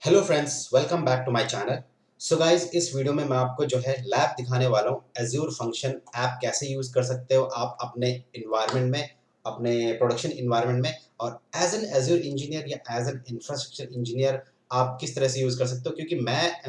Hello friends, welcome back to my channel. So guys, इस video में मैं आपको जो है लैब दिखाने वाला हूँ। एज्योर फंक्शन ऐप कैसे यूज़ कर सकते हो आप अपने इन्वायरमेंट में, अपने प्रोडक्शन इन्वायरमेंट में, और एज एन एज्योर इंजीनियर या एज एन इंफ्रास्ट्रक्चर इंजीनियर आप किस तरह से यूज़ कर सकते हो। क्योंकि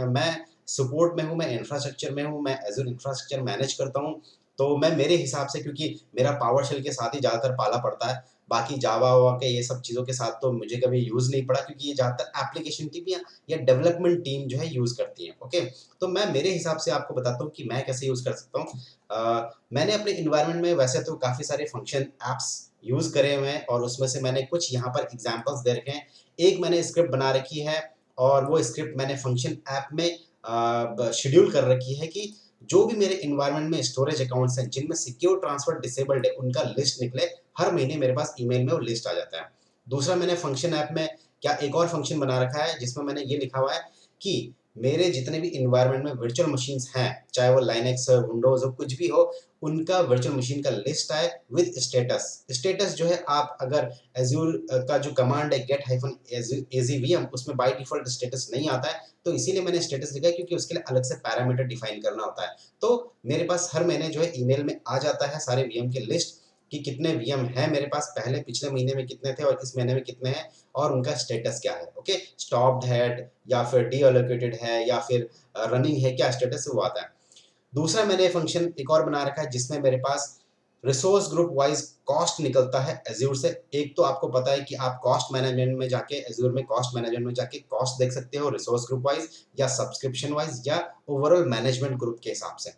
मैं सपोर्ट में हूँ, मैं इंफ्रास्ट्रक्चर में हूँ, मैं एज्योर इंफ्रास्ट्रक्चर मैनेज करता हूँ। तो मैं मेरे हिसाब से, क्योंकि मेरा पावर शेल के साथ ही ज़्यादातर पाला पड़ता है, बाकी जावा वावा के ये सब चीज़ों के साथ तो मुझे कभी यूज़ नहीं पड़ा, क्योंकि ये ज़्यादातर एप्लीकेशन टीम या डेवलपमेंट टीम जो है यूज़ करती है। ओके, तो मैं मेरे हिसाब से आपको बताता हूँ कि मैं कैसे यूज़ कर सकता हूँ। मैंने अपने इन्वायरमेंट में वैसे तो काफ़ी सारे फंक्शन ऐप्स यूज़ करे हुए हैं, और उसमें से मैंने कुछ यहाँ पर एग्जांपल्स दे रखे हैं। एक मैंने स्क्रिप्ट बना रखी है, और वो स्क्रिप्ट मैंने फंक्शन ऐप में शेड्यूल कर रखी है कि जो भी मेरे इन्वायरमेंट में स्टोरेज अकाउंट्स हैं जिनमें सिक्योर ट्रांसफर डिसेबल्ड है, उनका लिस्ट निकले। हर महीने मेरे पास ईमेल में वो लिस्ट आ जाता है। दूसरा, मैंने फंक्शन ऐप में क्या एक और फंक्शन बना रखा है जिसमें मैंने ये लिखा हुआ है कि मेरे जितने भी इन्वायरमेंट में वर्चुअल मशीन्स हैं, चाहे वो लाइनक्स हो, विंडोज हो, कुछ भी हो, उनका वर्चुअल मशीन का लिस्ट आए विद स्टेटस। स्टेटस जो है, आप अगर एज्यूर का जो कमांड है गेट हाइफन एजीवीएम, उसमें बाय डिफॉल्ट स्टेटस नहीं आता है, तो इसीलिए मैंने स्टेटस लिखा है, क्योंकि उसके लिए अलग से पैरामीटर डिफाइन करना होता है। तो मेरे पास हर महीने जो है ईमेल में आ जाता है सारे वीएम के लिस्ट, कि कितने वीएम हैं मेरे पास, पहले पिछले महीने में कितने थे और इस महीने में कितने हैं, और उनका स्टेटस क्या है। ओके, स्टॉप्ड है या फिर डीएलोकेटेड है या फिर रनिंग है, क्या स्टेटस है वो आता है। दूसरा, मैंने फंक्शन एक और बना रखा है जिसमें मेरे पास रिसोर्स ग्रुप वाइज कॉस्ट निकलता है एज्योर से। एक तो आपको पता है कि आप कॉस्ट मैनेजमेंट में जाके, एज्योर में कॉस्ट मैनेजमेंट में जाके कॉस्ट देख सकते हो रिसोर्स ग्रुप वाइज या सब्सक्रिप्शन वाइज या ओवरऑल मैनेजमेंट ग्रुप के हिसाब से।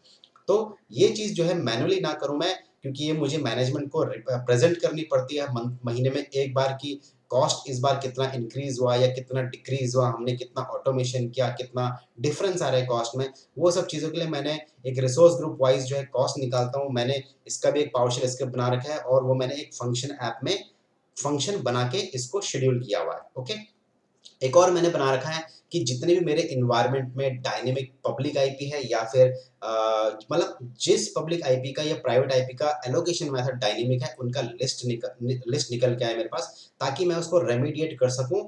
तो ये चीज़ जो है मैनुअली ना करूँ मैं, क्योंकि ये मुझे मैनेजमेंट को प्रेजेंट करनी पड़ती है महीने में एक बार की कॉस्ट इस बार कितना इंक्रीज हुआ या कितना डिक्रीज हुआ, हमने कितना ऑटोमेशन किया, कितना डिफरेंस आ रहा है कॉस्ट में। वो सब चीज़ों के लिए मैंने एक रिसोर्स ग्रुप वाइज जो है कॉस्ट निकालता हूँ। मैंने इसका भी एक पावरशेल स्क्रिप्ट बना रखा है, और वो मैंने एक फंक्शन ऐप में फंक्शन बना के इसको शेड्यूल किया हुआ है। ओके, एक और मैंने बना रखा है कि जितने भी मेरे इन्वायरमेंट में डायनेमिक पब्लिक आईपी है या फिर मतलब जिस पब्लिक आईपी का या प्राइवेट आईपी का एलोकेशन मेथड डायनेमिक है, उनका लिस्ट निकल के आए मेरे पास, ताकि मैं उसको रेमीडिएट कर सकूं,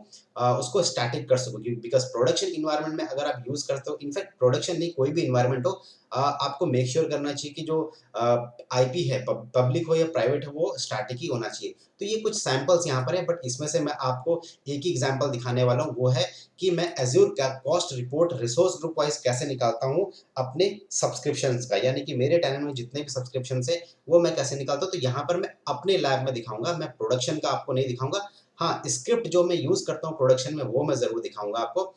उसको स्टैटिक कर सकूं। बिकॉज प्रोडक्शन इन्वायरमेंट में अगर आप यूज करते हो, इनफैक्ट प्रोडक्शन नहीं, कोई भी इन्वायरमेंट हो, आपको मेक श्योर करना चाहिए कि जो आईपी है, पब्लिक हो या प्राइवेट हो, वो स्टैटिक ही होना चाहिए। तो ये कुछ सैंपल्स यहाँ पर है, बट इसमें से मैं आपको एक ही एग्जांपल दिखाने वाला हूँ। वो है कि मैं एज्योर का cost report resource group wise कैसे निकालता हूँ अपने सब्सक्रिप्शंस का, यानी कि मेरे टेनेंट में जितने भी सब्सक्रिप्शन है वो मैं कैसे निकालता हूँ। तो यहाँ पर मैं अपने लैब में दिखाऊंगा, मैं प्रोडक्शन का आपको नहीं दिखाऊंगा। हाँ, स्क्रिप्ट जो मैं यूज करता हूँ प्रोडक्शन में वो मैं जरूर दिखाऊंगा आपको।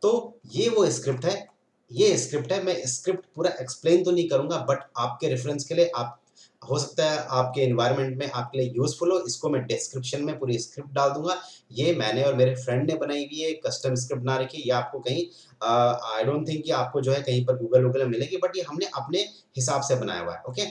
तो ये वो स्क्रिप्ट है, ये स्क्रिप्ट है। मैं स्क्रिप्ट पूरा एक्सप्लेन तो नहीं करूंगा, बट आपके रेफरेंस के लिए, आप हो सकता है आपके एनवायरनमेंट में आपके लिए यूजफुल हो, इसको मैं डिस्क्रिप्शन में पूरी स्क्रिप्ट डाल दूंगा। ये मैंने और मेरे फ्रेंड ने बनाई हुई है, कस्टम स्क्रिप्ट बना रखी है। ये आपको कहीं, आई डोंट थिंक कि आपको जो है कहीं पर गूगल वूगल में मिलेगी, बट ये हमने अपने हिसाब से बनाया हुआ है। ओके,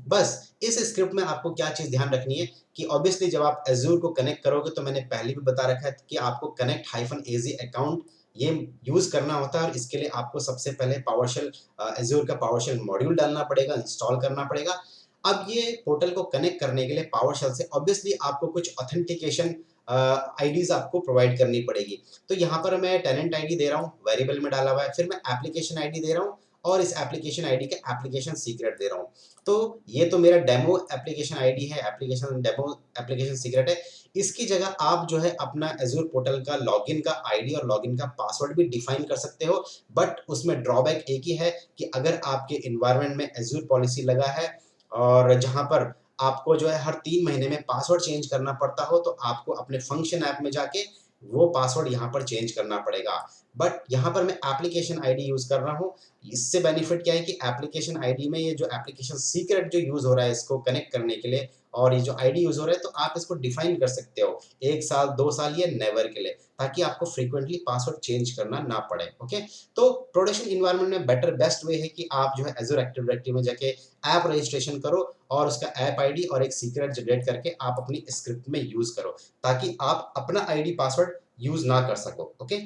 बस इस स्क्रिप्ट में आपको क्या चीज़ ध्यान रखनी है कि ऑब्वियसली जब आप एज्योर को कनेक्ट करोगे, तो मैंने पहले भी बता रखा है कि आपको कनेक्ट हाइफन एजी अकाउंट ये यूज करना होता है, और इसके लिए आपको सबसे पहले पावरशेल, एज्योर का पावरशेल मॉड्यूल डालना पड़ेगा, इंस्टॉल करना पड़ेगा। अब ये पोर्टल को कनेक्ट करने के लिए पावरशेल से ऑब्वियसली आपको कुछ ऑथेंटिकेशन आईडीज आपको प्रोवाइड करनी पड़ेगी। तो यहाँ पर मैं टेनेंट आईडी दे रहा हूँ, वेरिएबल में डाला हुआ है, फिर मैं एप्लीकेशन आईडी दे रहा हूँ, और इस एप्लीकेशन आईडी के एप्लीकेशन सीक्रेट दे रहा हूँ। तो ये तो मेरा डेमो एप्लीकेशन आईडी है, एप्लीकेशन डेमो एप्लीकेशन सीक्रेट है। इसकी जगह आप जो है अपना एज्योर पोर्टल का लॉगिन का आईडी और लॉगिन का पासवर्ड भी डिफाइन कर सकते हो, बट उसमें ड्रॉबैक एक ही है कि अगर आपके इन्वायरमेंट में एज्योर पॉलिसी लगा है, और जहाँ पर आपको जो है हर 3 महीने में पासवर्ड चेंज करना पड़ता हो, तो आपको अपने फंक्शन ऐप में जाके वो पासवर्ड यहाँ पर चेंज करना पड़ेगा। बट यहाँ पर मैं एप्लीकेशन आईडी यूज कर रहा हूँ। इससे बेनिफिट क्या है कि एप्लीकेशन आईडी में ये जो एप्लीकेशन सीक्रेट जो यूज हो रहा है इसको कनेक्ट करने के लिए, और ये जो आईडी यूज हो रहा है, तो आप इसको डिफाइन कर सकते हो 1 साल, 2 साल या नेवर के लिए, ताकि आपको फ्रीक्वेंटली पासवर्ड चेंज करना ना पड़े। ओके, तो प्रोडक्शन इन्वायरमेंट में बेटर बेस्ट वे है कि आप जो है एज्योर एक्टिव डायरेक्टरी में जाके ऐप रजिस्ट्रेशन करो, और उसका ऐप आईडी और एक सीक्रेट जनरेट करके आप अपनी स्क्रिप्ट में यूज करो, ताकि आप अपना आईडी पासवर्ड यूज ना कर सको। ओके,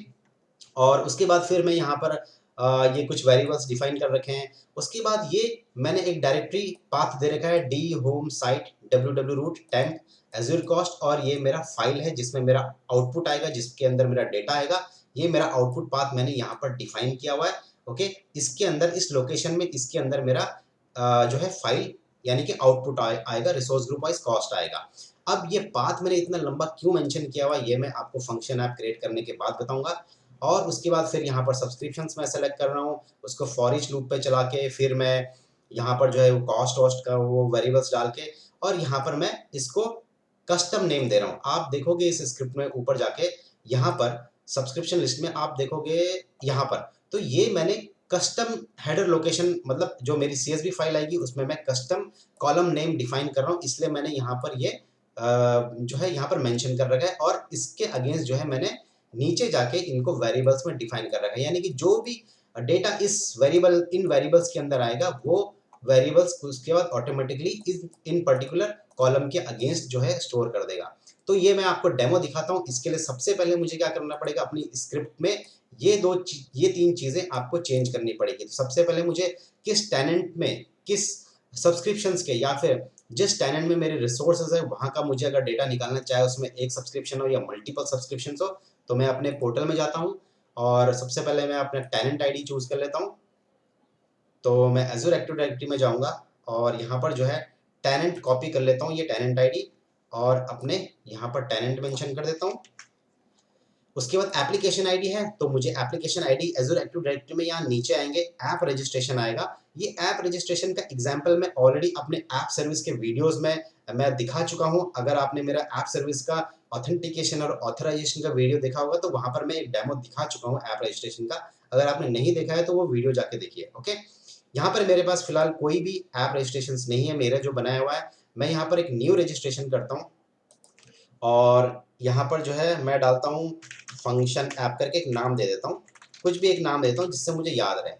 और उसके बाद फिर मैं यहाँ पर ये कुछ वेरिएबल्स डिफाइन कर रखे हैं। उसके बाद ये मैंने एक डायरेक्टरी पाथ दे रखा है, D home site www root temp Azure cost, और ये मेरा फाइल है जिसमें मेरा आउटपुट आएगा, जिसके अंदर मेरा डेटा आएगा। ये मेरा आउटपुट पाथ मैंने यहाँ पर डिफाइन किया हुआ है। ओके, इसके अंदर, इस लोकेशन में, इसके अंदर मेरा जो है फाइल यानी कि आउटपुट आएगा, रिसोर्स ग्रुप वाइज कॉस्ट आएगा। अब ये पाथ मैंने इतना लंबा क्यों मेंशन किया हुआ है, ये मैं आपको फंक्शन ऐप क्रिएट करने के बाद बताऊंगा। और उसके बाद फिर यहाँ पर सब्सक्रिप्शंस मैं सेलेक्ट कर रहा हूँ, उसको फॉर ईच लूप पे चला के फिर मैं यहाँ पर जो है वो कॉस्ट वॉस्ट का वो वेरिएबल्स डाल के, और यहाँ पर मैं इसको कस्टम नेम दे रहा हूँ। आप देखोगे इस स्क्रिप्ट में ऊपर जाके, यहाँ पर सब्सक्रिप्शन लिस्ट में आप देखोगे यहाँ पर, तो ये मैंने कस्टम हेडर लोकेशन, मतलब जो मेरी CSV फाइल आएगी उसमें मैं कस्टम कॉलम नेम डिफाइन कर रहा हूँ, इसलिए मैंने यहाँ पर ये जो है यहाँ पर मेंशन कर रखा है। और इसके अगेंस्ट जो है मैंने नीचे जाके इनको वेरिएबल्स में डिफाइन कर रखा है, यानी कि जो भी डेटा इस वेरिएबल, इन वेरिएबल्स के अंदर आएगा वो वेरिएबल्स उसके बाद ऑटोमेटिकली इन पर्टिकुलर कॉलम के अगेंस्ट जो है स्टोर कर देगा। तो ये मैं आपको डेमो दिखाता हूँ। इसके लिए सबसे पहले मुझे क्या करना पड़ेगा, अपनी स्क्रिप्ट में ये तीन चीजें आपको चेंज करनी पड़ेगी। तो सबसे पहले मुझे किस टेनेंट में, किस सब्सक्रिप्शंस के, या फिर जिस टेनेंट में मेरे रिसोर्सेज है वहां का मुझे अगर डेटा निकालना चाहे, उसमें एक सब्सक्रिप्शन हो या मल्टीपल सब्सक्रिप्शन हो, तो मैं अपने पोर्टल में जाता हूँ और सबसे पहले मैं अपना टेनेंट आईडी चूज कर लेता हूँ। तो मैं एज़्योर एक्टिव डायरेक्टरी में जाऊंगा और यहाँ पर जो है टेनेंट कॉपी कर लेता हूँ, ये टेनेंट आईडी, और अपने यहाँ पर टेनेंट मेंशन कर देता हूँ। उसके बाद एप्लीकेशन आईडी है, तो मुझे application ID Azure active directory में यहाँ नीचे आएंगे, ऐप रजिस्ट्रेशन आएगा। ये ऐप रजिस्ट्रेशन का एग्जाम्पल मैं ऑलरेडी अपने ऐप सर्विस के वीडियोस में मैं दिखा चुका हूँ। अगर आपने मेरा ऐप सर्विस का ऑथेंटिकेशन और ऑथराइजेशन का वीडियो देखा होगा तो वहां पर मैं एक डेमो दिखा चुका हूँ ऐप रजिस्ट्रेशन का। अगर आपने नहीं देखा है तो वो वीडियो जाके देखिए। ओके, यहाँ पर मेरे पास फिलहाल कोई भी ऐप रजिस्ट्रेशन नहीं है मेरा जो बनाया हुआ है। मैं यहाँ पर एक न्यू रजिस्ट्रेशन करता हूँ और यहाँ पर जो है मैं डालता हूँ फंक्शन ऐप करके एक नाम दे देता हूँ, कुछ भी एक नाम देता हूँ जिससे मुझे याद रहे।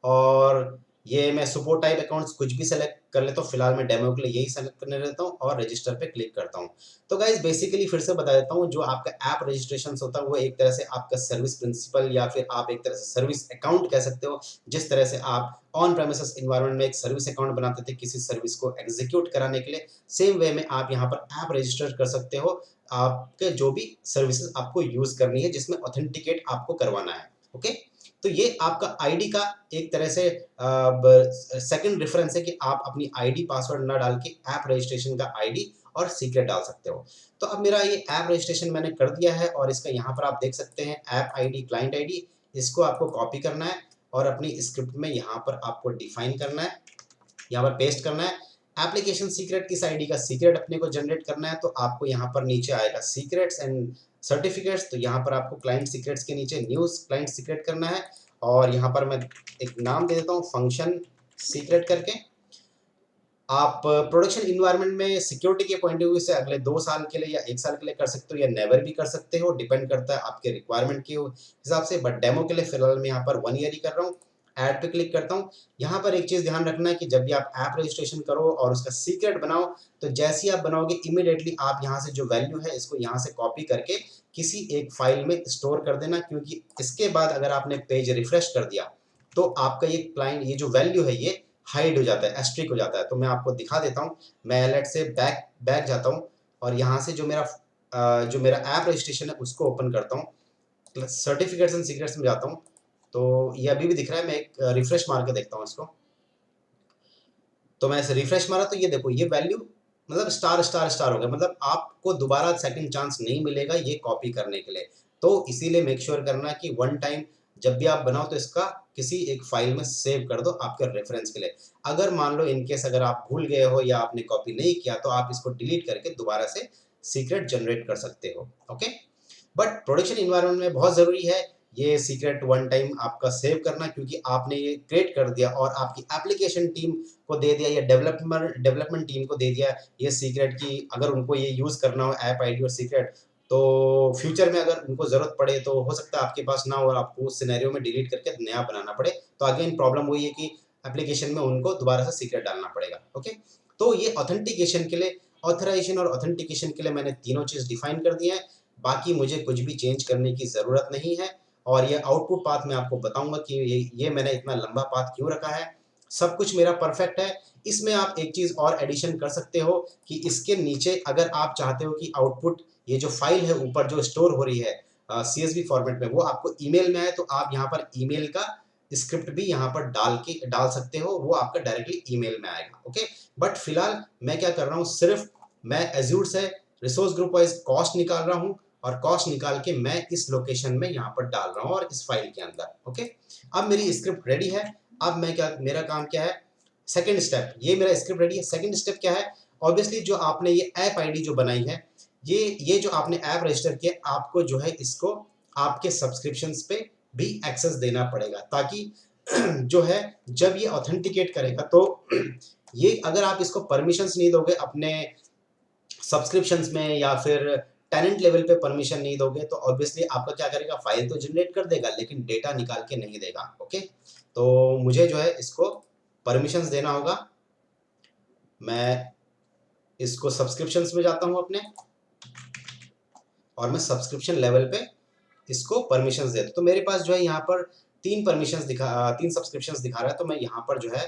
और ये मैं सपोर्ट टाइप अकाउंट्स कुछ भी सेलेक्ट कर लेता हूँ, फिलहाल मैं डेमो के लिए यही सेलेक्ट करने देता हूँ और रजिस्टर पे क्लिक करता हूँ। तो गाइज बेसिकली फिर से बता देता हूँ, जो आपका ऐप रजिस्ट्रेशन होता है वो एक तरह से आपका सर्विस प्रिंसिपल या फिर आप एक तरह से सर्विस अकाउंट कह सकते हो। जिस तरह से आप ऑन प्रेमिसेस इन्वायरमेंट में एक सर्विस अकाउंट बनाते थे किसी सर्विस को एग्जीक्यूट कराने के लिए, सेम वे में आप यहाँ पर ऐप रजिस्टर कर सकते हो आपके जो भी सर्विसेज आपको यूज करनी है जिसमें ऑथेंटिकेट आपको करवाना है। ओके, तो ये आपका आईडी का एक तरह से सेकंड रेफरेंस है कि आप अपनी आईडी पासवर्ड ना डाल के ऐप रजिस्ट्रेशन का आईडी और सीक्रेट डाल सकते हो। तो अब मेरा ये ऐप रजिस्ट्रेशन मैंने कर दिया है और इसका यहाँ पर आप देख सकते हैं ऐप आईडी, क्लाइंट आईडी, इसको आपको कॉपी करना है और अपनी स्क्रिप्ट में यहाँ पर आपको डिफाइन करना है, यहाँ पर पेस्ट करना है। एप्लीकेशन सीक्रेट, किस आईडी का सीक्रेट अपने को जनरेट करना है, तो आपको यहाँ पर नीचे आएगा सीक्रेट्स एंड सर्टिफिकेट्स, तो यहाँ पर आपको क्लाइंट सीक्रेट्स के नीचे न्यूज क्लाइंट सीक्रेट करना है और यहाँ पर मैं एक नाम दे देता हूँ फंक्शन सीक्रेट करके। आप प्रोडक्शन इन्वायरमेंट में सिक्योरिटी के पॉइंट ऑफ व्यू से अगले 2 साल के लिए या 1 साल के लिए कर सकते हो या नेवर भी कर सकते हो, डिपेंड करता है आपके रिक्वायरमेंट के हिसाब से। बट डेमो के लिए फिलहाल मैं यहाँ पर 1 ईयर ही कर रहा हूँ। ऐड पे क्लिक करता हूँ। यहाँ पर एक चीज ध्यान रखना है कि जब भी आप ऐप रजिस्ट्रेशन करो और उसका सीक्रेट बनाओ, तो जैसे ही आप बनाओगे इमीडिएटली आप यहाँ से जो वैल्यू है इसको यहाँ से कॉपी करके किसी एक फाइल में स्टोर कर देना, क्योंकि इसके बाद अगर आपने पेज रिफ्रेश कर दिया तो आपका ये क्लाइंट, ये जो वैल्यू है ये हाइड हो जाता है, एस्ट्रिक हो जाता है। तो मैं आपको दिखा देता हूँ। मैं लेट से बैक जाता हूँ और यहाँ से जो मेरा ऐप रजिस्ट्रेशन है उसको ओपन करता हूँ, सर्टिफिकेट्स एंड सीक्रेट्स में जाता हूँ। तो ये अभी भी दिख रहा है, मैं एक रिफ्रेश मार के देखता हूँ इसको। तो मैं ऐसे रिफ्रेश मारा तो ये देखो ये वैल्यू मतलब स्टार स्टार स्टार हो गया, मतलब आपको दोबारा सेकंड चांस नहीं मिलेगा ये कॉपी करने के लिए। तो इसीलिए मेक श्योर करना कि वन टाइम जब भी आप बनाओ तो इसका किसी एक फाइल में सेव कर दो आपके रेफरेंस के लिए। अगर मान लो इनकेस अगर आप भूल गए हो या आपने कॉपी नहीं किया तो आप इसको डिलीट करके दोबारा से सीक्रेट जनरेट कर सकते हो। ओके, बट प्रोडक्शन इन्वायरमेंट में बहुत जरूरी है ये सीक्रेट वन टाइम आपका सेव करना, क्योंकि आपने ये क्रिएट कर दिया और आपकी एप्लीकेशन टीम को दे दिया या डेवलपमेंट टीम को दे दिया ये सीक्रेट की अगर उनको ये यूज करना हो ऐप आईडी और सीक्रेट, तो फ्यूचर में अगर उनको जरूरत पड़े तो हो सकता है आपके पास ना हो और आपको उस सिनेरियो में डिलीट करके नया बनाना पड़े। तो अगेन प्रॉब्लम वही है कि एप्लीकेशन में उनको दोबारा से सीक्रेट डालना पड़ेगा। ओके, तो ये ऑथेंटिकेशन के लिए, ऑथराइजेशन और ऑथेंटिकेशन के लिए मैंने तीनों चीज डिफाइन कर दी है। बाकी मुझे कुछ भी चेंज करने की जरूरत नहीं है। और ये आउटपुट पाथ मैं आपको बताऊंगा कि ये मैंने इतना लंबा पाथ क्यों रखा है। सब कुछ मेरा परफेक्ट है। इसमें आप एक चीज और एडिशन कर सकते हो कि इसके नीचे अगर आप चाहते हो कि आउटपुट, ये जो फाइल है ऊपर जो स्टोर हो रही है CSV फॉर्मेट में, वो आपको ईमेल में आए तो आप यहाँ पर ईमेल का स्क्रिप्ट भी यहाँ पर डाल सकते हो, वो आपका डायरेक्टली ईमेल में आएगा। ओके, बट फिलहाल मैं क्या कर रहा हूँ, सिर्फ मैं एज्यूर से रिसोर्स ग्रुप वाइज कॉस्ट निकाल रहा हूँ और कॉस्ट निकाल के मैं इस लोकेशन में यहाँ पर डाल रहा हूँ और इस फाइल के अंदर। ओके, अब मेरी स्क्रिप्ट रेडी है। अब मैं क्या, मेरा काम क्या है, सेकेंड स्टेप, ये मेरा स्क्रिप्ट रेडी है। सेकेंड स्टेप क्या है, ऑब्वियसली जो आपने ये ऐप आईडी जो बनाई है, ये जो आपने ऐप रजिस्टर किया, आपको जो है इसको आपके सब्सक्रिप्शंस पे भी एक्सेस देना पड़ेगा, ताकि जो है जब ये ऑथेंटिकेट करेगा तो ये अगर आप इसको परमिशंस नहीं दोगे अपने सब्सक्रिप्शंस में या फिर टेनेंट लेवल पे परमिशन नहीं दोगे तो ऑब्वियसली आपका क्या करेगा, फाइल तो जनरेट कर देगा लेकिन डेटा निकाल के नहीं देगा। ओके, तो मुझे जो है इसको परमिशंस देना होगा। मैं इसको सब्सक्रिप्शंस में जाता हूं अपने और मैं सब्सक्रिप्शन लेवल पे इसको परमिशंस देता हूं। तो मेरे पास जो है यहाँ पर तीन सब्सक्रिप्शंस दिखा रहा है, तो मैं यहाँ पर जो है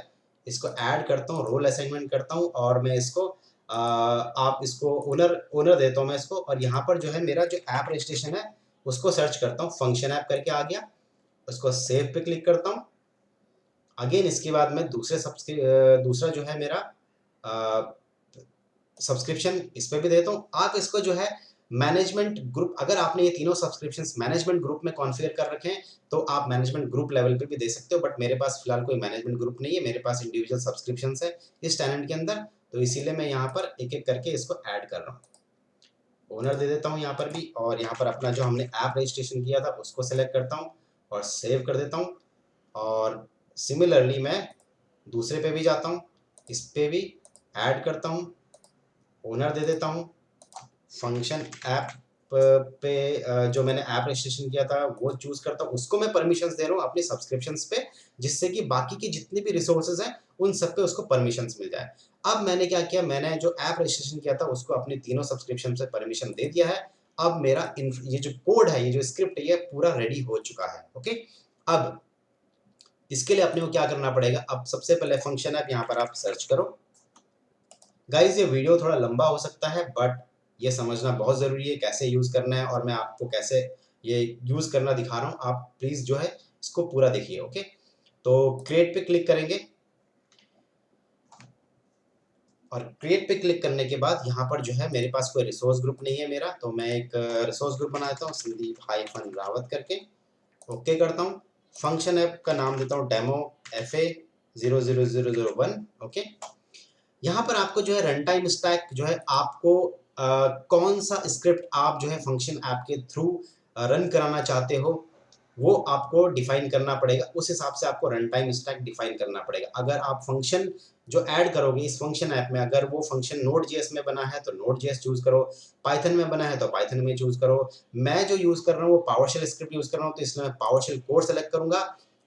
इसको ऐड करता हूँ, रोल असाइनमेंट करता हूँ और मैं इसको आप इसको ओनर देता हूँ मैं इसको, और यहाँ पर जो है मेरा जो ऐप रजिस्ट्रेशन है उसको सर्च करता हूँ, फंक्शन ऐप करके आ गया, उसको सेव पे क्लिक करता हूँ। अगेन इसके बाद मैं दूसरा जो है मेरा सब्सक्रिप्शन इस पे भी देता हूँ। आप इसको जो है मैनेजमेंट ग्रुप, अगर आपने ये तीनों सब्सक्रिप्शंस मैनेजमेंट ग्रुप में कॉन्फ़िगर कर रखे हैं तो आप मैनेजमेंट ग्रुप लेवल पे भी दे सकते हो, बट मेरे पास फिलहाल कोई मैनेजमेंट ग्रुप नहीं है, मेरे पास इंडिविजुअल सब्सक्रिप्शंस है इस टेनेंट के अंदर, तो इसीलिए मैं यहाँ पर एक एक करके इसको ऐड कर रहा हूँ। ओनर दे देता हूँ यहाँ पर भी, और यहाँ पर अपना जो हमने ऐप रजिस्ट्रेशन किया था उसको सेलेक्ट करता हूँ और सेव कर देता हूँ। और सिमिलरली मैं दूसरे पे भी जाता हूँ, इस पे भी ऐड करता हूँ, ओनर दे देता हूँ, फंक्शन ऐप पे जो मैंने ऐप रजिस्ट्रेशन किया था वो चूज करता हूँ, उसको मैं परमिशंस दे रहा हूँ अपनी सब्सक्रिप्शंस पे, जिससे कि बाकी की जितनी भी रिसोर्सेज हैं उन सब पे उसको परमिशंस मिल जाए। अब मैंने क्या किया, मैंने जो ऐप रजिस्ट्रेशन किया था उसको अपनी तीनों सब्सक्रिप्शन से परमिशन दे दिया है। अब मेरा ये जो कोड है, ये जो स्क्रिप्ट है, ये पूरा रेडी हो चुका है। ओके, अब इसके लिए अपने को क्या करना पड़ेगा, अब सबसे पहले फंक्शन ऐप यहाँ पर आप सर्च करो। गाइज ये वीडियो थोड़ा लंबा हो सकता है, बट ये समझना बहुत ज़रूरी है कैसे यूज़ करना है, और मैं आपको कैसे ये यूज़ करना दिखा रहा हूँ, आप प्लीज़ जो है इसको पूरा देखिए। ओके, तो क्रिएट पे क्लिक करेंगे और क्रिएट पे क्लिक करने के बाद यहाँ पर जो है मेरे पास कोई रिसोर्स ग्रुप नहीं है मेरा, तो मैं एक रिसोर्स ग्रुप बनाता हूँ संदीप-रावत करके। ओके करता हूँ, फंक्शन ऐप का नाम देता हूँ डेमो FA 00001। ओके, यहाँ पर आपको जो है रन टाइम स्टैक जो है आपको कौन सा स्क्रिप्ट आप जो है फंक्शन ऐप के थ्रू रन कराना चाहते हो वो आपको डिफाइन करना पड़ेगा, उस हिसाब से आपको रन टाइम स्टैक डिफाइन करना पड़ेगा। अगर आप फंक्शन जो ऐड करोगे इस फंक्शन ऐप में, अगर वो फंक्शन नोड जेएस में बना है तो नोड जेएस चूज करो, पाइथन में बना है तो पाइथन में चूज करो। मैं जो यूज कर रहा हूँ वो पावरशेल स्क्रिप्ट यूज कर रहा हूँ, तो इसलिए मैं पावरशेल कोड सेलेक्ट करूंगा,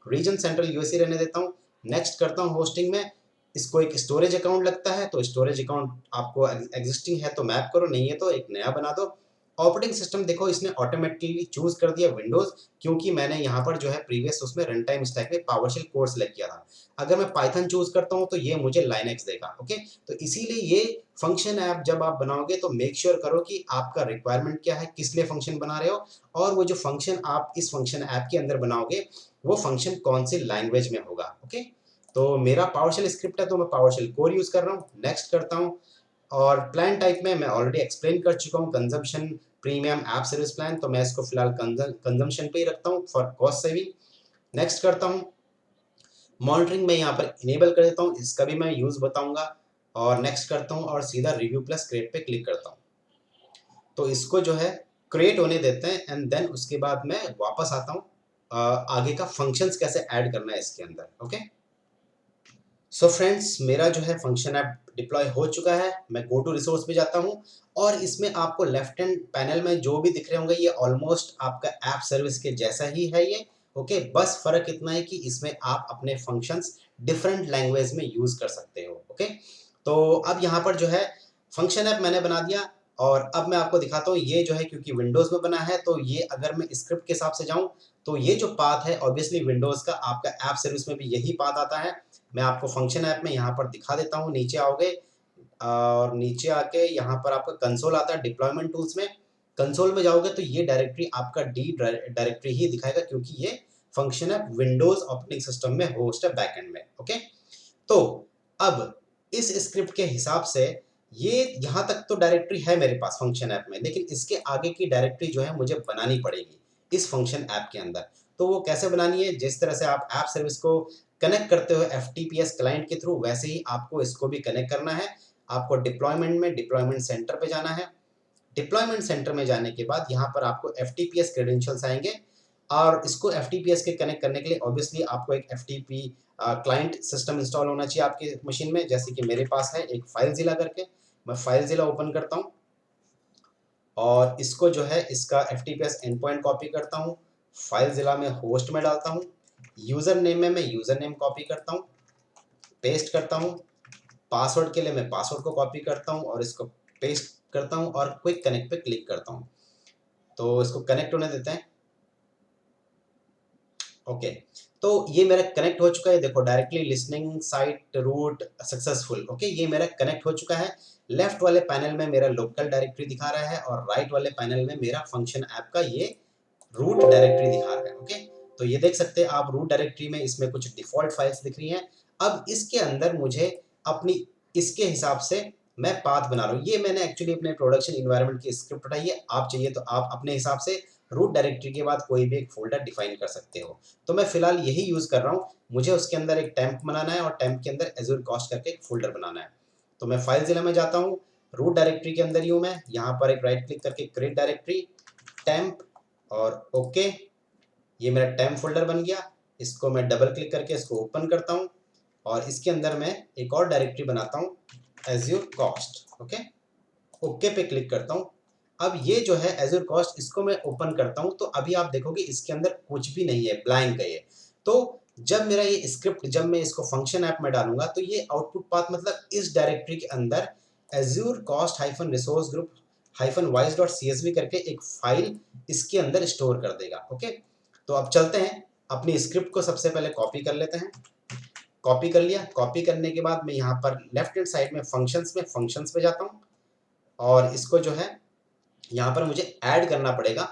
रीजन सेंट्रल यूएसए रहने देता हूँ, नेक्स्ट करता हूँ होस्टिंग में। इसको एक स्टोरेज अकाउंट लगता है, तो स्टोरेज अकाउंट आपको एग्जिस्टिंग है तो मैप करो, नहीं है तो एक नया बना दो। ऑपरेटिंग सिस्टम देखो इसने ऑटोमेटिकली चूज कर दिया विंडोज, क्योंकि मैंने यहाँ पर जो है प्रीवियस उसमें रन टाइम स्टैक में पावरशेल कोड सेलेक्ट किया था। अगर मैं पाइथन चूज करता हूँ तो ये मुझे लाइनक्स देगा। ओके, तो इसीलिए ये फंक्शन ऐप जब आप बनाओगे तो मेक श्योर करो कि आपका रिक्वायरमेंट क्या है, किस लिए फंक्शन बना रहे हो, और वो जो फंक्शन आप इस फंक्शन ऐप के अंदर बनाओगे वो फंक्शन कौन सी लैंग्वेज में होगा। ओके, तो मेरा पावरशेल स्क्रिप्ट है तो मैं पावरशेल कोर यूज कर रहा हूँ, नेक्स्ट करता हूँ। और प्लान टाइप में मैं ऑलरेडी एक्सप्लेन कर चुका हूँ, consumption premium app service plan, तो मैं इसको फिलहाल कंजम्पशन पे ही रखता हूँ फॉर कॉस्ट सेविंग। नेक्स्ट करता हूँ, मॉनिटरिंग में यहाँ पर इनेबल कर देता हूँ, इसका भी मैं यूज बताऊंगा। और नेक्स्ट करता हूँ और सीधा रिव्यू प्लस क्रिएट पे क्लिक करता हूँ, तो इसको जो है क्रिएट होने देते हैं एंड देन उसके बाद मैं वापस आता हूँ आगे का फंक्शंस कैसे ऐड करना है इसके अंदर। ओके, सो फ्रेंड्स मेरा जो है फंक्शन ऐप डिप्लॉय हो चुका है। मैं गो टू रिसोर्स पे जाता हूँ और इसमें आपको लेफ्ट हैंड पैनल में जो भी दिख रहे होंगे ये ऑलमोस्ट आपका ऐप सर्विस के जैसा ही है ये। ओके, बस फर्क इतना है कि इसमें आप अपने फंक्शंस डिफरेंट लैंग्वेज में यूज कर सकते हो। ओके, तो अब यहाँ पर जो है फंक्शन ऐप मैंने बना दिया, और अब मैं आपको दिखाता हूँ ये जो है क्योंकि विंडोज में बना है, तो ये अगर मैं स्क्रिप्ट के हिसाब से जाऊँ तो ये जो पाथ है ऑब्वियसली विंडोज का आपका ऐप सर्विस में भी यही पाथ आता है। मैं आपको फंक्शन ऐप में यहाँ पर दिखा देता हूँ, नीचे आओगे और नीचे आके यहाँ पर आपका कंसोल आता है डिप्लॉयमेंट टूल्स में। कंसोल में जाओगे तो ये डायरेक्टरी आपका डी डायरेक्टरी ही दिखाएगा, क्योंकि ये फंक्शन है विंडोज ऑपरेटिंग सिस्टम में होस्ट है बैकएंड में। ओके, तो अब इस स्क्रिप्ट के हिसाब से ये यहाँ तक तो डायरेक्टरी है मेरे पास फंक्शन ऐप में, लेकिन इसके आगे की डायरेक्टरी जो है मुझे बनानी पड़ेगी इस फंक्शन ऐप के अंदर। तो वो कैसे बनानी है, जिस तरह से आप ऐप सर्विस को कनेक्ट करते हो FTPS क्लाइंट के थ्रू, वैसे ही आपको इसको भी कनेक्ट करना है। आपको डिप्लॉयमेंट में डिप्लॉयमेंट सेंटर पे जाना है। डिप्लॉयमेंट सेंटर में जाने के बाद यहाँ पर आपको FTPS क्रेडेंशियल्स आएंगे, और इसको FTPS के कनेक्ट करने के लिए ऑब्वियसली आपको एक FTP क्लाइंट सिस्टम इंस्टॉल होना चाहिए आपकी मशीन में, जैसे कि मेरे पास है एक फाइलज़िला करके। मैं फाइलज़िला ओपन करता हूँ और इसको जो है इसका FTPS एंड पॉइंट कॉपी करता हूँ, फाइलज़िला में होस्ट में डालता हूँ, यूज़र नेम में मैं यूज़र नेम कॉपी करता हूँ, पेस्ट करता हूँ, पासवर्ड के लिए मैं पासवर्ड को कॉपी करता हूँ और इसको पेस्ट करता हूँ और क्विक कनेक्ट पे क्लिक करता हूँ। तो इसको कनेक्ट होने देते हैं। ओके, तो ये मेरा कनेक्ट हो चुका है। देखो directly listening site root successful. Okay, ये मेरा कनेक्ट हो चुका है। लेफ्ट वाले पैनल में मेरा लोकल डायरेक्टरी दिखा रहा है और राइट वाले पैनल में मेरा फंक्शन ऐप का ये रूट डायरेक्टरी दिखा रहा है। ओके, तो ये देख सकते हैं आप रूट डायरेक्टरी में इसमें कुछ डिफॉल्ट फाइल्स दिख रही हैं। अब इसके अंदर मुझे अपनी इसके हिसाब से मैं पाथ बना रहा हूँ। ये मैंने एक्चुअली अपने प्रोडक्शन इन्वायरमेंट की स्क्रिप्ट उठाई है। आप चाहिए तो आप अपने हिसाब से रूट डायरेक्टरी के बाद कोई भी एक फोल्डर डिफाइन कर सकते हो। तो मैं फिलहाल यही यूज़ कर रहा हूँ। मुझे उसके अंदर एक टेम्प बनाना है और टेम्प के अंदर एज़्योर कॉस्ट करके एक फोल्डर बनाना है। तो मैं फाइलज़िला में जाता हूँ, रूट डायरेक्टरी के अंदर ही हूँ मैं। यहाँ पर एक राइट क्लिक करके क्रिएट डायरेक्टरी, टेम्प और ओके। ये मेरा टेम्प फोल्डर बन गया। इसको मैं डबल क्लिक करके इसको ओपन करता हूँ और इसके अंदर मैं एक और डायरेक्टरी बनाता हूँ, एज़्योर कॉस्ट। ओके, ओके पे क्लिक करता हूँ। अब ये जो है एज़्योर कॉस्ट, इसको मैं ओपन करता हूँ तो अभी आप देखोगे इसके अंदर कुछ भी नहीं है, ब्लैंक है ये। तो जब मेरा ये स्क्रिप्ट, जब मैं इसको फंक्शन ऐप में डालूंगा तो ये आउटपुट पाथ मतलब इस डायरेक्टरी के अंदर Azure cost hyphen resource group hyphen wise dot CSV करके एक फाइल इसके अंदर स्टोर कर देगा। ओके, तो अब चलते हैं अपनी स्क्रिप्ट को सबसे पहले कॉपी कर लेते हैं। कॉपी कर लिया। कॉपी करने के बाद मैं यहाँ पर लेफ्ट हैंड साइड में फंक्शंस पे जाता हूँ और इसको जो है यहाँ पर मुझे ऐड करना पड़ेगा।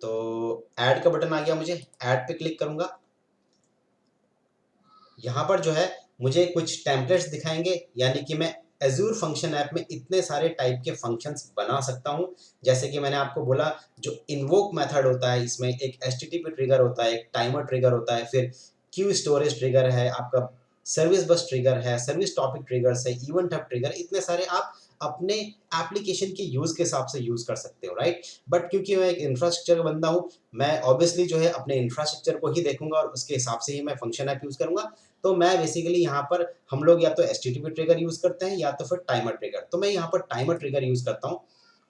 तो ऐड का बटन आ गया, मुझे ऐड पे क्लिक करूंगा। यहाँ पर जो है मुझे कुछ टेम्पलेट्स दिखाएंगे, यानी कि मैं एज़्योर फंक्शन ऐप में इतने सारे टाइप के फंक्शंस बना सकता हूँ। जैसे कि मैंने आपको बोला, जो इन्वोक मेथड होता है, इसमें एक HTTP ट्रिगर होता है, एक टाइमर ट्रिगर होता है, फिर क्यू स्टोरेज ट्रिगर है, आपका सर्विस बस ट्रिगर है, सर्विस टॉपिक ट्रिगर्स है, इवेंट हब ट्रिगर, इतने सारे आप अपने एप्लीकेशन के यूज़ के हिसाब से यूज़ कर सकते हो, राइट। बट क्योंकि मैं एक इंफ्रास्ट्रक्चर का बंदा हूँ, मैं ऑब्वियसली जो है अपने इंफ्रास्ट्रक्चर को ही देखूंगा और उसके हिसाब से ही मैं फंक्शन ऐप यूज़ करूंगा। तो मैं बेसिकली यहाँ पर, हम लोग या तो HTTP ट्रिगर यूज़ करते हैं या तो फिर टाइमर ट्रिगर। तो मैं यहाँ पर टाइमर ट्रिगर यूज़ करता हूँ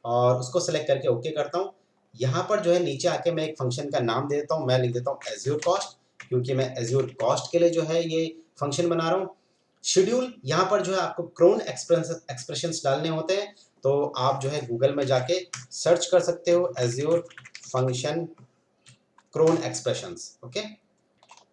और उसको सेलेक्ट करके ओके करता हूँ। यहाँ पर जो है नीचे आके मैं एक फंक्शन का नाम दे देता हूँ। मैं लिख देता हूँ एज़्योर कॉस्ट, क्योंकि मैं एज़्योर कॉस्ट के लिए जो है ये फंक्शन बना रहा हूँ। शेड्यूल, यहाँ पर जो है आपको क्रोन एक्सप्रेशंस डालने होते हैं। तो आप जो है गूगल में जाके सर्च कर सकते हो Azure function cron expressions. Okay,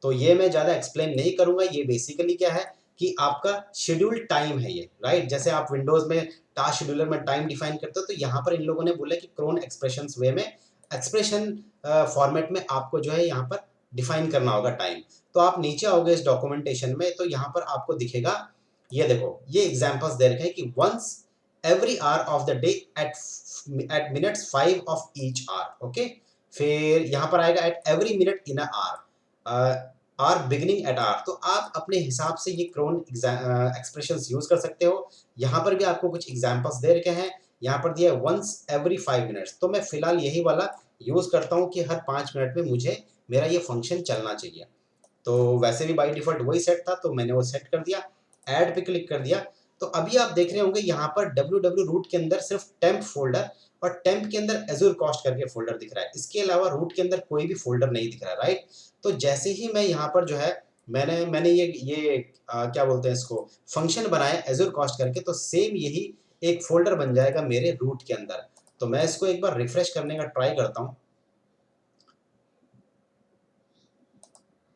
तो ये मैं ज़्यादा एक्सप्लेन नहीं करूंगा। ये बेसिकली क्या है कि आपका शेड्यूल टाइम है ये, राइट। जैसे आप विंडोज़ में टास्क शेड्यूलर में टाइम डिफाइन करते हो, तो यहाँ पर इन लोगों ने बोला कि क्रोन एक्सप्रेशंस वे में, एक्सप्रेशन फॉर्मेट में आपको जो है यहाँ पर डिफाइन करना होगा टाइम। तो आप नीचे आओगे इस डॉक्यूमेंटेशन में, तो यहाँ पर आपको दिखेगा, ये देखो ये एग्जाम्पल्स दे रखे हैं कि once every hour of the day at minutes 5 of each hour. Okay, फिर यहाँ पर आएगा at every minute in a hour, or beginning at or. तो आप अपने हिसाब से ये क्रोन एक्सप्रेशंस यूज कर सकते हो। यहाँ पर भी आपको कुछ एग्जांपल्स दे रखे हैं। यहाँ पर दिया है वंस एवरी 5 मिनट्स। तो मैं फिलहाल यही वाला यूज करता हूँ कि हर 5 मिनट में मुझे मेरा ये फंक्शन चलना चाहिए। तो वैसे भी बाय डिफॉल्ट वही सेट था, तो मैंने वो सेट कर दिया, ऐड पे क्लिक कर दिया। तो अभी आप देख रहे होंगे यहाँ पर www रूट के अंदर सिर्फ टेम्प फोल्डर और टेम्प के अंदर एज़्योर कॉस्ट करके फोल्डर दिख रहा है। इसके अलावा रूट के अंदर कोई भी फोल्डर नहीं दिख रहा है, राइट। तो जैसे ही मैं यहाँ पर जो है मैंने ये क्या बोलते हैं इसको, फंक्शन बनाया एज़्योर कॉस्ट करके, तो सेम यही एक फोल्डर बन जाएगा मेरे रूट के अंदर। तो मैं इसको एक बार रिफ्रेश करने का ट्राई करता हूँ।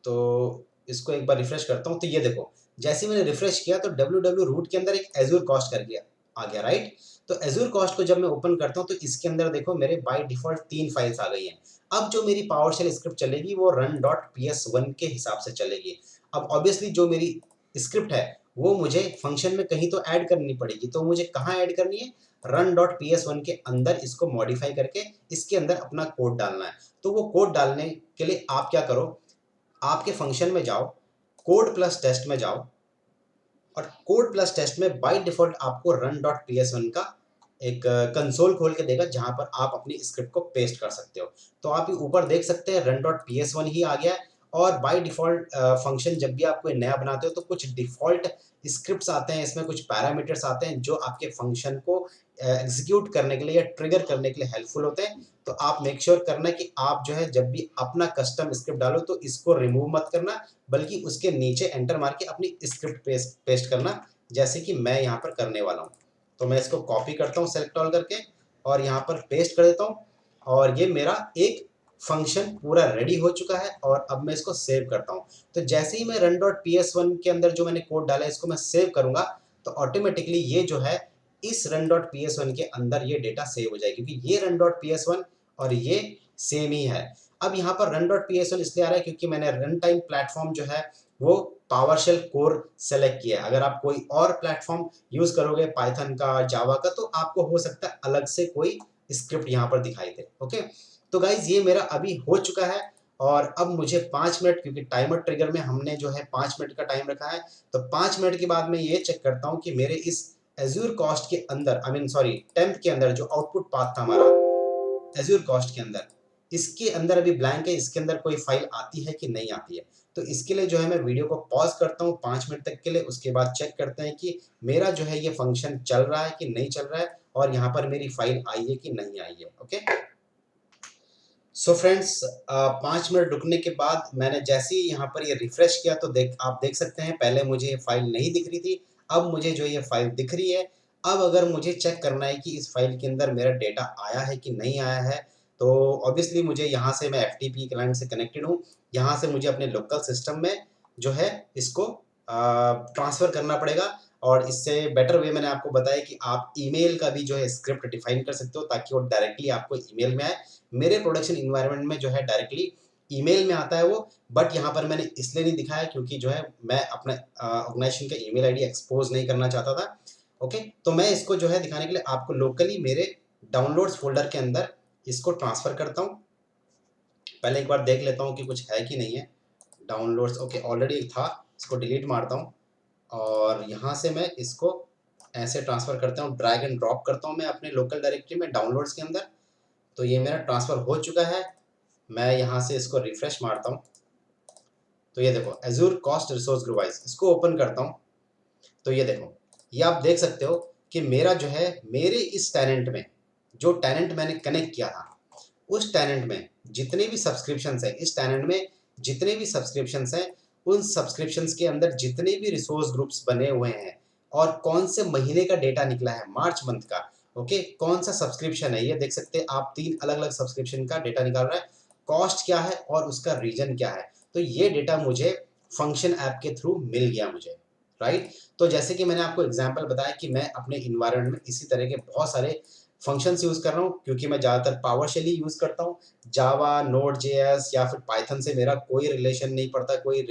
तो इसको एक बार रिफ्रेश करता हूँ, तो ये देखो जैसे मैंने रिफ्रेश किया तो www रूट के अंदर एक एज़्योर कॉस्ट कर गया आ गया, राइट। तो एज्योर कॉस्ट को जब मैं ओपन करता हूँ तो इसके अंदर देखो मेरे बाय डिफॉल्ट 3 फाइल्स आ गई हैं। अब जो मेरी पावरशेल स्क्रिप्ट चलेगी वो run.ps1 के हिसाब से चलेगी। अब ऑब्वियसली जो मेरी स्क्रिप्ट है वो मुझे फंक्शन में कहीं तो ऐड करनी पड़ेगी, तो मुझे कहाँ ऐड करनी है, run.ps1 के अंदर इसको मॉडिफाई करके इसके अंदर अपना कोड डालना है। तो वो कोड डालने के लिए आप क्या करो, आपके फंक्शन में जाओ, कोड प्लस टेस्ट में जाओ, और कोड प्लस टेस्ट में बाय डिफॉल्ट आपको run.ps1 का एक कंसोल खोल के देगा जहां पर आप अपनी स्क्रिप्ट को पेस्ट कर सकते हो। तो आप ये ऊपर देख सकते हैं run.ps1 ही आ गया है। और बाय डिफॉल्ट फंक्शन जब भी आप कोई नया बनाते हो तो कुछ डिफॉल्ट स्क्रिप्ट्स आते हैं, इसमें कुछ पैरामीटर्स आते हैं जो आपके फंक्शन को एग्जीक्यूट करने के लिए या ट्रिगर करने के लिए हेल्पफुल होते हैं। तो आप मेक श्योर करना कि आप जो है जब भी अपना कस्टम स्क्रिप्ट डालो तो इसको रिमूव मत करना, बल्कि उसके नीचे एंटर मार के अपनी स्क्रिप्ट पेस्ट करना, जैसे कि मैं यहाँ पर करने वाला हूँ। तो मैं इसको कॉपी करता हूँ सेलेक्ट ऑल करके और यहाँ पर पेस्ट कर देता हूँ, और ये मेरा एक फंक्शन पूरा रेडी हो चुका है। और अब मैं इसको सेव करता हूँ। तो जैसे ही मैं run.ps1 के अंदर जो मैंने कोड डाला है इसको मैं सेव करूंगा तो ऑटोमेटिकली ये जो है इस run.ps1 के अंदर ये डेटा सेव हो जाएगी, क्योंकि ये run.ps1 और ये सेम ही है। अब यहाँ पर run.ps1 इसलिए आ रहा है क्योंकि मैंने रन टाइम प्लेटफॉर्म जो है वो पावरशेल कोर सेलेक्ट किया है। अगर आप कोई और प्लेटफॉर्म यूज करोगे पाइथन का, जावा का, तो आपको हो सकता है अलग से कोई स्क्रिप्ट यहाँ पर दिखाई दे। ओके, तो गाइज ये मेरा अभी हो चुका है। और अब मुझे 5 मिनट, क्योंकि टाइमर ट्रिगर में हमने जो है 5 मिनट का टाइम रखा है, तो 5 मिनट के बाद मैं ये चेक करता हूँ कि मेरे इस एज्योर कॉस्ट के अंदर, आई मीन सॉरी टेम्प के अंदर जो आउटपुट पाथ था हमारा एज्योर कॉस्ट के अंदर, इसके अंदर अभी ब्लैंक है, इसके अंदर कोई फाइल आती है कि नहीं आती है। तो इसके लिए जो है मैं वीडियो को पॉज करता हूँ 5 मिनट तक के लिए, उसके बाद चेक करते हैं कि मेरा जो है ये फंक्शन चल रहा है कि नहीं चल रहा है, और यहाँ पर मेरी फाइल आई है कि नहीं आई है। ओके, सो फ्रेंड्स 5 मिनट रुकने के बाद मैंने जैसे ही यहाँ पर ये रिफ्रेश किया तो आप देख सकते हैं पहले मुझे ये फाइल नहीं दिख रही थी, अब मुझे जो ये फाइल दिख रही है। अब अगर मुझे चेक करना है कि इस फाइल के अंदर मेरा डेटा आया है कि नहीं आया है, तो ऑब्वियसली मुझे यहाँ से, मैं FTP क्लाइंट से कनेक्टेड हूँ, यहाँ से मुझे अपने लोकल सिस्टम में जो है इसको ट्रांसफ़र करना पड़ेगा। और इससे बेटर वे मैंने आपको बताया कि आप ईमेल का भी जो है स्क्रिप्ट डिफाइन कर सकते हो ताकि वो डायरेक्टली आपको ईमेल में आए। मेरे प्रोडक्शन इन्वायरमेंट में जो है डायरेक्टली ईमेल में आता है वो, बट यहाँ पर मैंने इसलिए नहीं दिखाया क्योंकि जो है मैं अपने ऑर्गेनाइजेशन का ईमेल आईडी एक्सपोज नहीं करना चाहता था। ओके, तो मैं इसको जो है दिखाने के लिए आपको लोकली मेरे डाउनलोड्स फोल्डर के अंदर इसको ट्रांसफ़र करता हूँ। पहले एक बार देख लेता हूँ कि कुछ है कि नहीं है डाउनलोड्स। ओके, ऑलरेडी था, इसको डिलीट मारता हूँ और यहाँ से मैं इसको ऐसे ट्रांसफ़र करता हूँ, ड्रैग एंड ड्रॉप करता हूँ मैं अपने लोकल डायरेक्टरी में डाउनलोड्स के अंदर। तो ये मेरा ट्रांसफ़र हो चुका है। मैं यहाँ से इसको रिफ्रेश मारता हूँ तो ये देखो एज्योर कॉस्ट रिसोर्स ग्रुवाइज, इसको ओपन करता हूँ तो ये देखो, ये आप देख सकते हो कि मेरा जो है मेरे इस टेनेंट में, जो टेनेंट मैंने कनेक्ट किया था उस टेनेंट में जितने भी सब्सक्रिप्शंस हैं, इस टेनेंट में जितने भी सब्सक्रिप्शंस हैं, उन सब्सक्रिप्शंस के अंदर जितने भी रिसोर्स ग्रुप्स बने हुए हैं और कौन से महीने का डेटा निकला है, मार्च मंथ का। ओके, कौन सा सब्सक्रिप्शन है, ये देख सकते हैं आप, 3 अलग-अलग सब्सक्रिप्शन का डेटा निकाल रहा है, कॉस्ट क्या है और उसका रीजन क्या है। तो ये डेटा मुझे फंक्शन ऐप के थ्रू मिल गया मुझे, राइट। तो जैसे कि मैंने आपको एग्जांपल बताया कि मैं अपने एनवायरनमेंट में इसी तरह के बहुत सारे फंक्शंस यूज़ कर रहा हूँ, क्योंकि मैं ज़्यादातर पावरशेल ही यूज़ करता हूँ। जावा, नोड जेएस या फिर पाइथन से मेरा कोई रिलेशन नहीं पड़ता, कोई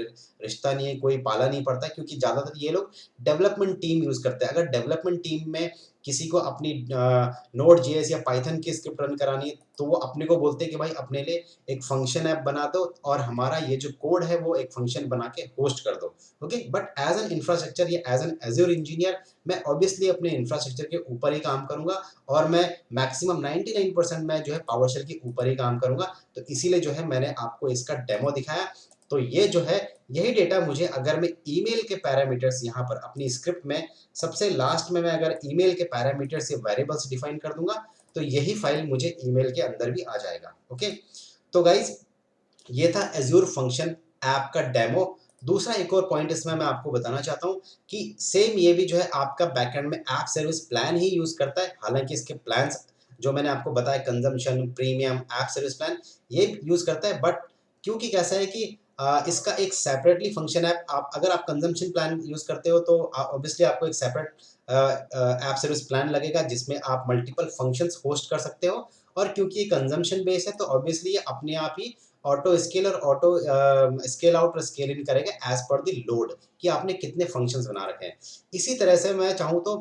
रिश्ता नहीं है, कोई पाला नहीं पड़ता, क्योंकि ज़्यादातर ये लोग डेवलपमेंट टीम यूज़ करते हैं। अगर डेवलपमेंट टीम में किसी को अपनी नोड जेएस या पाइथन की स्क्रिप्ट रन करानी है तो वो अपने को बोलते हैं कि भाई अपने लिए एक फंक्शन ऐप बना दो और हमारा ये जो कोड है वो एक फंक्शन बना के होस्ट कर दो। Okay, but as an infrastructure या एज एन एज्योर इंजीनियर मैं ऑब्वियसली अपने इंफ्रास्ट्रक्चर के ऊपर ही काम करूंगा, और मैं मैक्सिमम 99% मैं जो है पावरशेल के ऊपर ही काम करूंगा। तो इसीलिए जो है मैंने आपको इसका डेमो दिखाया। तो ये जो है यही डेटा मुझे, अगर मैं ईमेल के पैरामीटर्स यहाँ पर अपनी स्क्रिप्ट में सबसे लास्ट में मैं अगर ईमेल के पैरामीटर्स या वेरिएबल्स डिफाइन कर दूंगा तो यही फाइल मुझे ईमेल के अंदर भी आ जाएगा। ओके, तो गाइज ये था एज्योर फंक्शन ऐप का डेमो। दूसरा एक और पॉइंट इसमें मैं आपको बताना चाहता हूँ कि सेम ये भी जो है आपका बैकएंड में ऐप सर्विस प्लान ही यूज करता है। हालांकि इसके प्लान्स जो मैंने आपको बताया, consumption, premium, app service plan, ये यूज करता है, बट क्योंकि कैसा है कि इसका एक सेपरेटली फंक्शन है। आप अगर आप कंजम्पशन प्लान यूज़ करते हो तो ऑब्वियसली आपको एक सेपरेट ऐप सर्विस प्लान लगेगा जिसमें आप मल्टीपल फंक्शंस होस्ट कर सकते हो। और क्योंकि ये कंजम्पशन बेस है तो ऑब्वियसली ये अपने आप ही ऑटो स्केल और ऑटो स्केल आउट और स्केल इन करेगा एज पर द लोड कि आपने कितने फंक्शंस बना रखे हैं। इसी तरह से मैं चाहूँ तो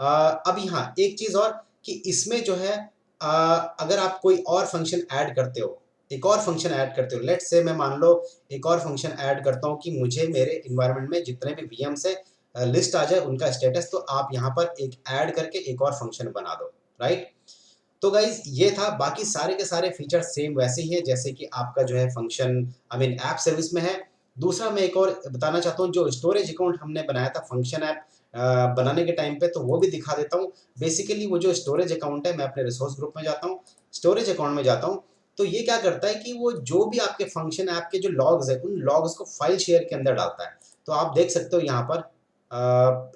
अब यहाँ एक चीज़ और कि इसमें जो है अगर आप कोई और फंक्शन ऐड करते हो, एक और फंक्शन ऐड करते हो, लेट्स से मैं मान लो एक और फंक्शन ऐड करता हूँ कि मुझे मेरे एनवायरनमेंट में जितने भी वीएम्स है लिस्ट आ जाए उनका स्टेटस, तो आप यहाँ पर एक ऐड करके एक और फंक्शन बना दो, राइट। तो गाइज ये था, बाकी सारे के सारे फीचर्स सेम वैसे ही है जैसे कि आपका जो है function I mean app service में है। दूसरा मैं एक और बताना चाहता हूँ, जो स्टोरेज अकाउंट हमने बनाया था फंक्शन ऐप बनाने के टाइम पे, तो वो भी दिखा देता हूँ। बेसिकली वो जो स्टोरेज अकाउंट है, मैं अपने रिसोर्स ग्रुप में जाता हूँ, स्टोरेज अकाउंट में जाता हूँ, तो ये क्या करता है कि वो जो भी आपके फंक्शन ऐप के जो लॉग्स है उन लॉग्स को फाइल शेयर के अंदर डालता है। तो आप देख सकते हो यहाँ पर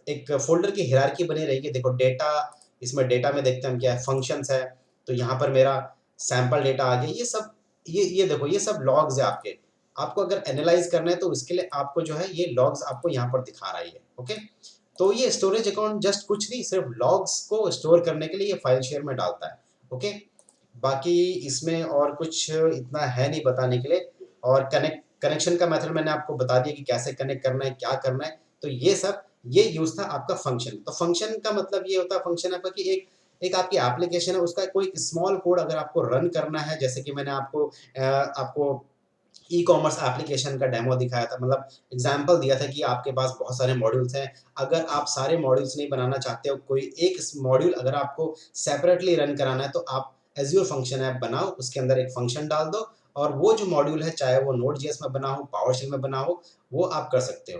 एक फ़ोल्डर की हायरार्की बनी रहेगी। देखो डेटा, इसमें डेटा में देखते हैं हम क्या है, फंक्शंस है, तो यहाँ पर मेरा सैंपल डेटा आ गया। ये सब ये देखो ये सब लॉग्स है आपके। आपको अगर एनालाइज़ करना है तो इसके लिए आपको जो है ये लॉग्स आपको यहाँ पर दिखा रहा है ये, ओके। तो ये स्टोरेज अकाउंट जस्ट कुछ नहीं, सिर्फ लॉग्स को स्टोर करने के लिए ये फाइल शेयर में डालता है, ओके। बाकी इसमें और कुछ इतना है नहीं बताने के लिए। और कनेक्शन का मेथड मैंने आपको बता दिया कि कैसे कनेक्ट करना है, क्या करना है। तो ये सब ये यूज़ था आपका फंक्शन। तो फंक्शन का मतलब ये होता है, फंक्शन आपका कि एक एक आपकी एप्लीकेशन है, उसका कोई स्मॉल कोड अगर आपको रन करना है, जैसे कि मैंने आपको ई कॉमर्स एप्लीकेशन का डेमो दिखाया था, मतलब एग्जांपल दिया था कि आपके पास बहुत सारे मॉड्यूल्स हैं। अगर आप सारे मॉड्यूल्स नहीं बनाना चाहते हो, कोई एक मॉड्यूल अगर आपको सेपरेटली रन कराना है, तो आप एज़्योर फंक्शन ऐप बनाओ, उसके अंदर एक फंक्शन डाल दो और वो जो मॉड्यूल है, चाहे वो नोड.जेएस में बना हो, पावरशेल में बना हो, वो आप कर सकते हो।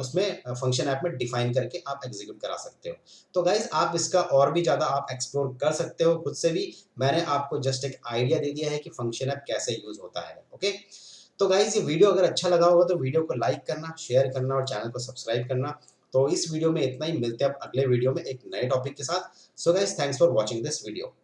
उसमें फंक्शन ऐप में डिफाइन करके आप एग्जीक्यूट करा सकते हो। तो गाइज़ आप इसका और भी ज़्यादा आप एक्सप्लोर कर सकते हो खुद से भी। मैंने आपको जस्ट एक आइडिया दे दिया है कि फंक्शन ऐप कैसे यूज़ होता है, ओके। तो गाइज़ ये वीडियो अगर अच्छा लगा होगा तो वीडियो को लाइक करना, शेयर करना और चैनल को सब्सक्राइब करना। तो इस वीडियो में इतना ही, मिलते हैं अब अगले वीडियो में एक नए टॉपिक के साथ। So guys thanks for watching this video.